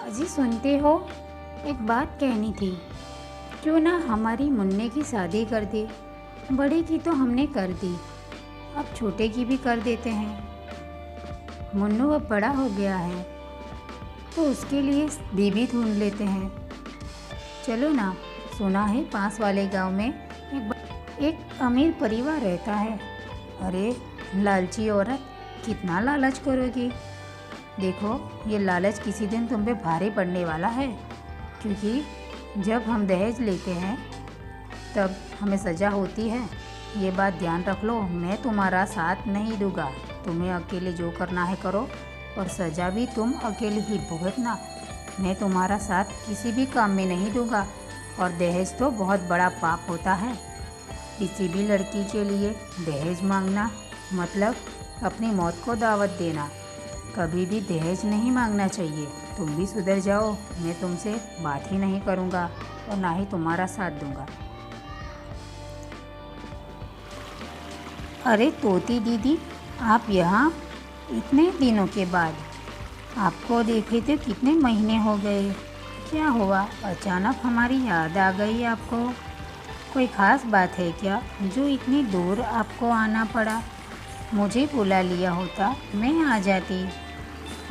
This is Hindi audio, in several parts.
अजी सुनते हो, एक बात कहनी थी। क्यों ना हमारी मुन्ने की शादी कर दे। बड़े की तो हमने कर दी, अब छोटे की भी कर देते हैं। मुन्नू अब बड़ा हो गया है तो उसके लिए बीबी ढूंढ लेते हैं। चलो ना। सुना है पास वाले गांव में एक अमीर परिवार रहता है। अरे लालची औरत, कितना लालच करोगी। देखो, ये लालच किसी दिन तुम पे भारी पड़ने वाला है, क्योंकि जब हम दहेज लेते हैं तब हमें सज़ा होती है। ये बात ध्यान रख लो। मैं तुम्हारा साथ नहीं दूंगा। तुम्हें अकेले जो करना है करो, और सज़ा भी तुम अकेले ही भुगतना। मैं तुम्हारा साथ किसी भी काम में नहीं दूंगा। और दहेज तो बहुत बड़ा पाप होता है। किसी भी लड़की के लिए दहेज मांगना मतलब अपनी मौत को दावत देना। कभी भी दहेज नहीं मांगना चाहिए। तुम भी सुधर जाओ। मैं तुमसे बात ही नहीं करूँगा और ना ही तुम्हारा साथ दूंगा। अरे तोती दीदी, आप यहाँ इतने दिनों के बाद? आपको देखे थे कितने महीने हो गए। क्या हुआ, अचानक हमारी याद आ गई आपको? कोई ख़ास बात है क्या जो इतनी दूर आपको आना पड़ा? मुझे बुला लिया होता, मैं आ जाती।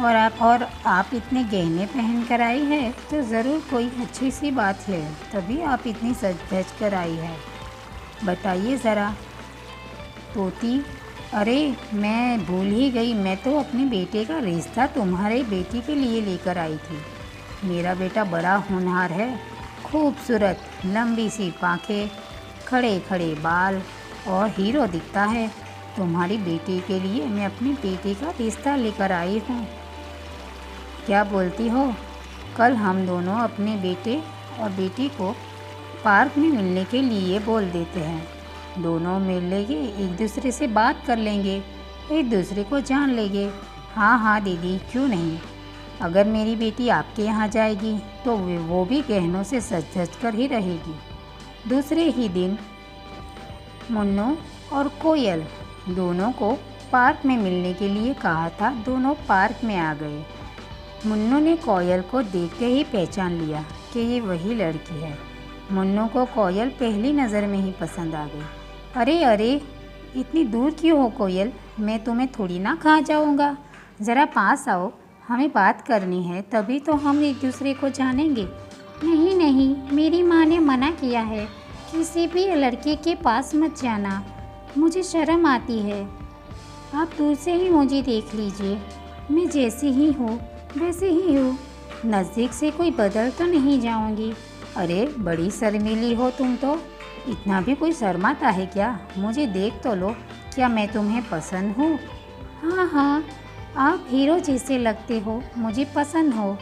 और आप इतने गहने पहन कर आई है तो ज़रूर कोई अच्छी सी बात है, तभी आप इतनी सज धज कर आई है। बताइए ज़रा। तोती, अरे मैं भूल ही गई, मैं तो अपने बेटे का रिश्ता तुम्हारे बेटी के लिए लेकर आई थी। मेरा बेटा बड़ा होनहार है, खूबसूरत, लंबी सी पाँखें, खड़े खड़े बाल और हीरो दिखता है। तुम्हारी बेटी के लिए मैं अपनी बेटी का रिश्ता लेकर आई हूँ। क्या बोलती हो? कल हम दोनों अपने बेटे और बेटी को पार्क में मिलने के लिए बोल देते हैं। दोनों मिल लेंगे, एक दूसरे से बात कर लेंगे, एक दूसरे को जान लेंगे। हाँ हाँ दीदी, क्यों नहीं। अगर मेरी बेटी आपके यहाँ जाएगी तो वो भी गहनों से सज धज कर ही रहेगी। दूसरे ही दिन मुन्नू और कोयल दोनों को पार्क में मिलने के लिए कहा था। दोनों पार्क में आ गए। मुन्नू ने कोयल को देखते ही पहचान लिया कि ये वही लड़की है। मुन्नू को कोयल पहली नज़र में ही पसंद आ गई। अरे अरे, इतनी दूर क्यों हो कोयल? मैं तुम्हें थोड़ी ना खा जाऊँगा। ज़रा पास आओ, हमें बात करनी है, तभी तो हम एक दूसरे को जानेंगे। नहीं नहीं, मेरी माँ ने मना किया है, किसी भी लड़के के पास मत जाना, मुझे शर्म आती है। आप दूर से ही मुझे देख लीजिए, मैं जैसी ही हूँ वैसे ही हूँ, नज़दीक से कोई बदल तो नहीं जाऊँगी। अरे बड़ी शर्मीली हो तुम तो, इतना भी कोई शर्माता है क्या? मुझे देख तो लो, क्या मैं तुम्हें पसंद हूँ? हाँ हाँ, आप हीरो जैसे लगते हो, मुझे पसंद हो।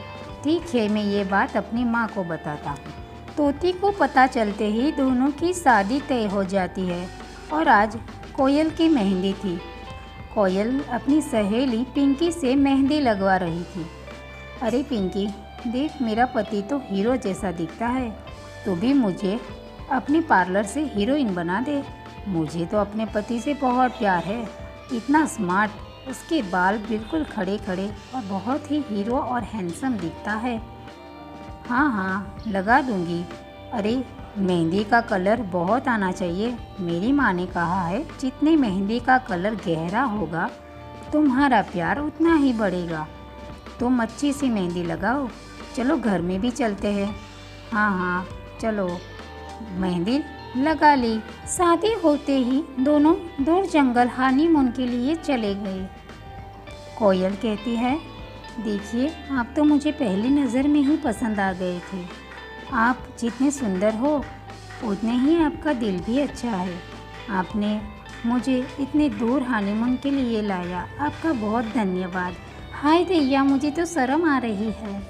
ठीक है, मैं ये बात अपनी माँ को बताता हूँ। तोती को पता चलते ही दोनों की शादी तय हो जाती है। और आज कोयल की मेहंदी थी। कोयल अपनी सहेली पिंकी से मेहंदी लगवा रही थी। अरे पिंकी, देख, मेरा पति तो हीरो जैसा दिखता है, तो भी मुझे अपनी पार्लर से हीरोइन बना दे। मुझे तो अपने पति से बहुत प्यार है। इतना स्मार्ट, उसके बाल बिल्कुल खड़े खड़े और बहुत ही हीरो और हैंडसम दिखता है। हाँ हाँ, लगा दूंगी। अरे मेहंदी का कलर बहुत आना चाहिए। मेरी माँ ने कहा है, जितनी मेहंदी का कलर गहरा होगा तुम्हारा प्यार उतना ही बढ़ेगा। तुम अच्छी सी मेहंदी लगाओ। चलो घर में भी चलते हैं। हाँ हाँ चलो। मेहंदी लगा ली। शादी होते ही दोनों दूर जंगल हनीमून के लिए चले गए। कोयल कहती है, देखिए, आप तो मुझे पहली नज़र में ही पसंद आ गए थे। आप जितने सुंदर हो उतने ही आपका दिल भी अच्छा है। आपने मुझे इतने दूर हनीमून के लिए लाया, आपका बहुत धन्यवाद। हाय दैया, मुझे तो शर्म आ रही है।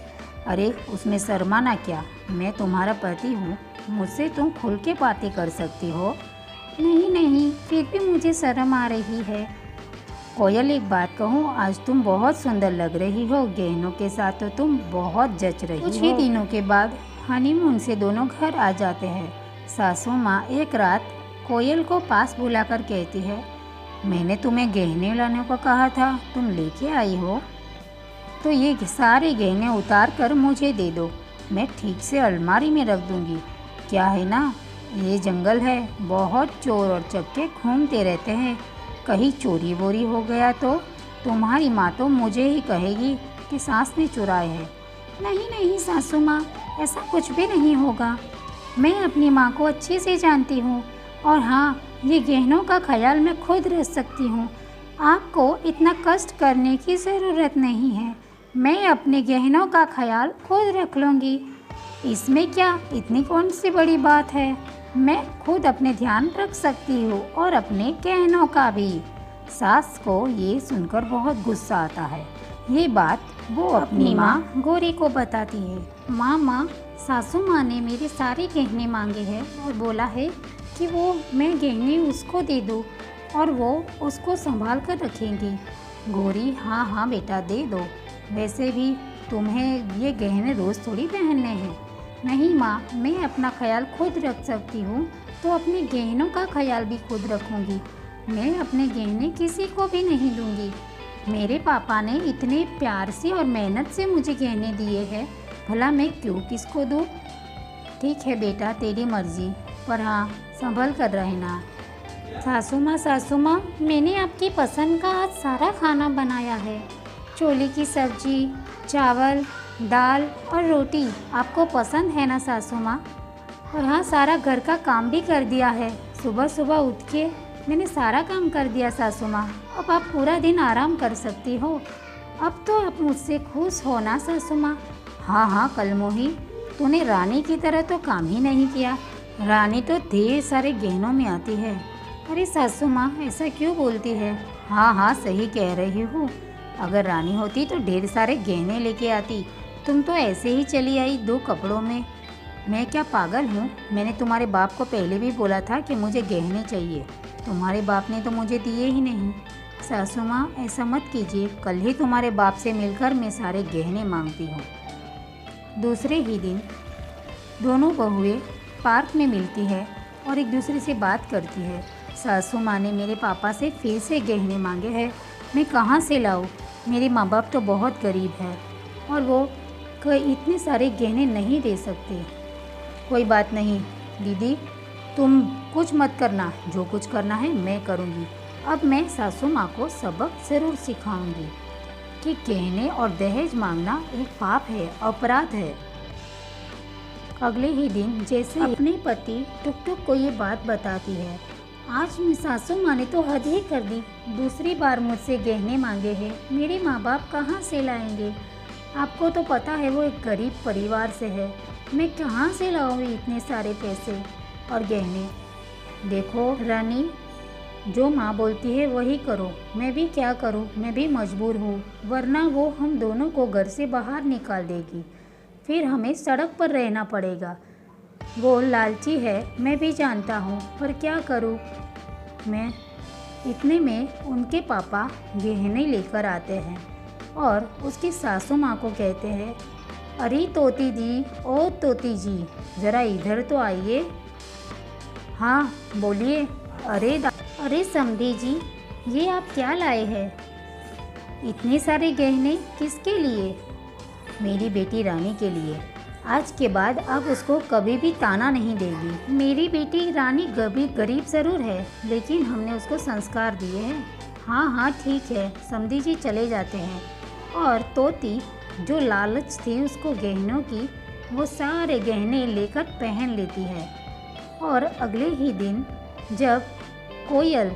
अरे उसमें शर्माना क्या, मैं तुम्हारा पति हूँ, मुझसे तुम खुल के बातें कर सकती हो। नहीं नहीं, फिर भी मुझे शर्म आ रही है। कोयल, एक बात कहूँ, आज तुम बहुत सुंदर लग रही हो, गहनों के साथ तो तुम बहुत जच रही हो। कुछ ही दिनों के बाद हनीमून से दोनों घर आ जाते हैं। सासू माँ एक रात कोयल को पास बुलाकर कहती है, मैंने तुम्हें गहने लाने को कहा था, तुम लेके आई हो। तो ये सारे गहने उतार कर मुझे दे दो, मैं ठीक से अलमारी में रख दूँगी। क्या है ना, ये जंगल है, बहुत चोर और चक्के घूमते रहते हैं, कहीं चोरी वोरी हो गया तो तुम्हारी माँ तो मुझे ही कहेगी कि सास ने चुराए हैं। नहीं नहीं सासू माँ, ऐसा कुछ भी नहीं होगा, मैं अपनी माँ को अच्छे से जानती हूँ, और हाँ, ये गहनों का ख्याल मैं खुद रख सकती हूँ, आपको इतना कष्ट करने की ज़रूरत नहीं है, मैं अपने गहनों का ख्याल खुद रख लूँगी। इसमें क्या इतनी कौन सी बड़ी बात है, मैं खुद अपने ध्यान रख सकती हूँ और अपने गहनों का भी। सास को ये सुनकर बहुत गुस्सा आता है। ये बात वो अपनी माँ गौरी को बताती है। माँ, सासू माँ ने मेरे सारे गहने मांगे हैं और बोला है कि वो मैं गहने उसको दे दूँ और वो उसको संभाल कर रखेंगी। गौरी, हाँ बेटा दे दो, वैसे भी तुम्हें ये गहने रोज़ थोड़ी पहनने हैं। नहीं माँ, मैं अपना ख्याल खुद रख सकती हूँ, तो अपने गहनों का ख्याल भी खुद रखूँगी। मैं अपने गहने किसी को भी नहीं दूँगी। मेरे पापा ने इतने प्यार से और मेहनत से मुझे गहने दिए हैं, भला मैं क्यों किसको दूँ। ठीक है बेटा, तेरी मर्जी, पर हाँ संभल कर रहना। सासू माँ, मैंने आपकी पसंद का आज सारा खाना बनाया है। छोले की सब्जी, चावल, दाल और रोटी आपको पसंद है ना सासू माँ? और हाँ, सारा घर का काम भी कर दिया है, सुबह सुबह उठ के मैंने सारा काम कर दिया सासू माँ। अब आप पूरा दिन आराम कर सकती हो। अब तो आप मुझसे खुश हो ना सासू माँ? हाँ कलमोही, तूने रानी की तरह तो काम ही नहीं किया। रानी तो ढेर सारे गहनों में आती है। अरे सासू माँ, ऐसा क्यों बोलती है? हाँ सही कह रही हूँ, अगर रानी होती तो ढेर सारे गहने लेके आती। तुम तो ऐसे ही चली आई 2 कपड़ों में। मैं क्या पागल हूँ? मैंने तुम्हारे बाप को पहले भी बोला था कि मुझे गहने चाहिए, तुम्हारे बाप ने तो मुझे दिए ही नहीं। सासू माँ, ऐसा मत कीजिए, कल ही तुम्हारे बाप से मिलकर मैं सारे गहने मांगती हूँ। दूसरे ही दिन दोनों बहुएं पार्क में मिलती है और एक दूसरे से बात करती है। सासू माँ ने मेरे पापा से फिर से गहने मांगे हैं, मैं कहाँ से लाऊँ? मेरे माँ बाप तो बहुत गरीब है और वो इतने सारे गहने नहीं दे सकते। कोई बात नहीं दीदी, तुम कुछ मत करना, जो कुछ करना है मैं करूँगी। अब मैं सासू माँ को सबक ज़रूर सिखाऊंगी कि गहने और दहेज मांगना एक पाप है, अपराध है। अगले ही दिन जैसे अपने पति टुक को ये बात बताती है, आज मेरी सासू माँ ने तो हद ही कर दी, दूसरी बार मुझसे गहने मांगे हैं, मेरे माँ बाप कहाँ से लाएंगे? आपको तो पता है वो एक गरीब परिवार से है, मैं कहाँ से लाऊंगी इतने सारे पैसे और गहने? देखो रानी, जो माँ बोलती है वही करो, मैं भी क्या करूँ, मैं भी मजबूर हूँ, वरना वो हम दोनों को घर से बाहर निकाल देगी, फिर हमें सड़क पर रहना पड़ेगा। वो लालची है, मैं भी जानता हूँ, पर क्या करूँ मैं? इतने में उनके पापा गहने लेकर आते हैं और उसकी सासू माँ को कहते हैं, अरे तोती जी, ओ तोती जी, ज़रा इधर तो आइए। हाँ बोलिए। अरे समधी जी, ये आप क्या लाए हैं? इतने सारे गहने किसके लिए? मेरी बेटी रानी के लिए। आज के बाद अब उसको कभी भी ताना नहीं देगी। मेरी बेटी रानी गरीब ज़रूर है, लेकिन हमने उसको संस्कार दिए हैं। हाँ ठीक है, समधी जी चले जाते हैं और तोती जो लालच थी उसको गहनों की, वो सारे गहने लेकर पहन लेती है। और अगले ही दिन जब कोयल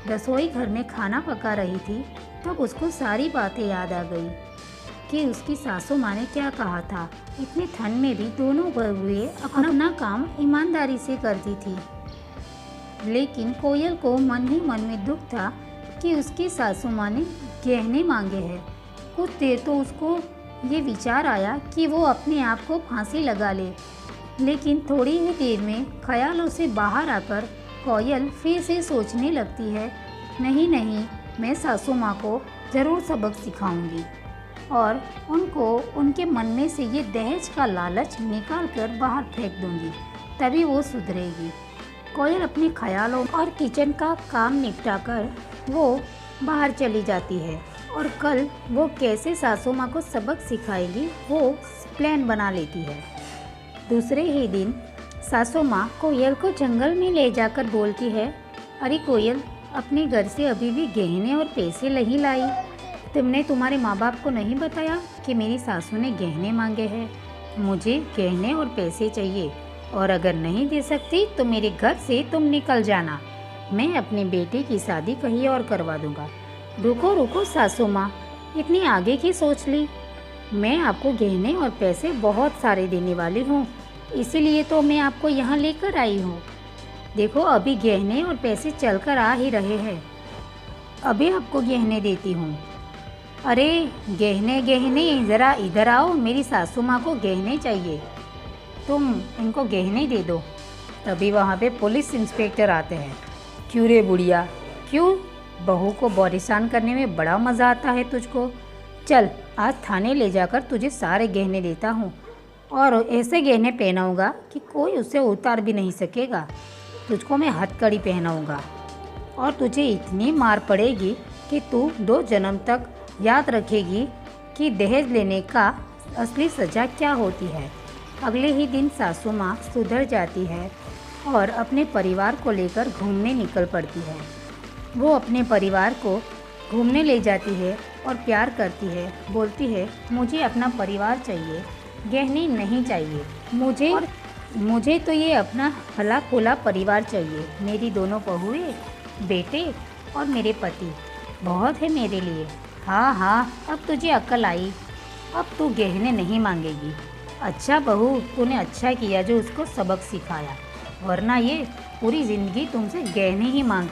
रसोई घर में खाना पका रही थी, तब उसको सारी बातें याद आ गई कि उसकी सासू माँ ने क्या कहा था। इतनी ठंड में भी दोनों बहुएं अपना काम ईमानदारी से करती थी, लेकिन कोयल को मन ही मन में दुख था कि उसकी सासू माँ ने गहने मांगे हैं। कुछ देर तो उसको ये विचार आया कि वो अपने आप को फांसी लगा ले, लेकिन थोड़ी ही देर में ख्यालों से बाहर आकर कोयल फिर से सोचने लगती है, नहीं मैं सासू माँ को ज़रूर सबक सिखाऊंगी और उनको उनके मन में से ये दहेज का लालच निकाल कर बाहर फेंक दूंगी, तभी वो सुधरेगी। कोयल अपने ख्यालों और किचन का काम निपटाकर वो बाहर चली जाती है और कल वो कैसे सासू माँ को सबक सिखाएगी वो प्लान बना लेती है। दूसरे ही दिन सासू माँ कोयल को जंगल में ले जाकर बोलती है, अरे कोयल, अपने घर से अभी भी गहने और पैसे नहीं लाई। तुमने तुम्हारे माँ बाप को नहीं बताया कि मेरी सासू ने गहने मांगे हैं। मुझे गहने और पैसे चाहिए और अगर नहीं दे सकती तो मेरे घर से तुम निकल जाना। मैं अपने बेटे की शादी कहीं और करवा दूंगा। रुको रुको सासू माँ, इतनी आगे की सोच ली। मैं आपको गहने और पैसे बहुत सारे देने वाली हूँ, इसीलिए तो मैं आपको यहाँ लेकर आई हूँ। देखो अभी गहने और पैसे चल कर आ ही रहे हैं, अभी आपको गहने देती हूँ। अरे गहने गहने, ज़रा इधर आओ, मेरी सासू माँ को गहने चाहिए, तुम इनको गहने दे दो। तभी वहाँ पे पुलिस इंस्पेक्टर आते हैं। क्यों रे बुढ़िया, क्यों? बहू को परेशान करने में बड़ा मज़ा आता है तुझको। चल आज थाने ले जाकर तुझे सारे गहने देता हूँ और ऐसे गहने पहनाऊँगा कि कोई उसे उतार भी नहीं सकेगा। तुझको मैं हथकड़ी पहनाऊँगा और तुझे इतनी मार पड़ेगी कि तू 2 जन्म तक याद रखेगी कि दहेज लेने का असली सज़ा क्या होती है। अगले ही दिन सासू माँ सुधर जाती है और अपने परिवार को लेकर घूमने निकल पड़ती है। वो अपने परिवार को घूमने ले जाती है और प्यार करती है, बोलती है मुझे अपना परिवार चाहिए, गहने नहीं चाहिए मुझे तो ये अपना फला फूला परिवार चाहिए। मेरी दोनों बहुएं, बेटे और मेरे पति बहुत है मेरे लिए। हाँ हाँ, अब तुझे अक्ल आई, अब तू गहने नहीं मांगेगी। अच्छा बहू, तूने अच्छा किया जो उसको सबक सिखाया, वरना ये पूरी ज़िंदगी तुमसे गहने ही मांगती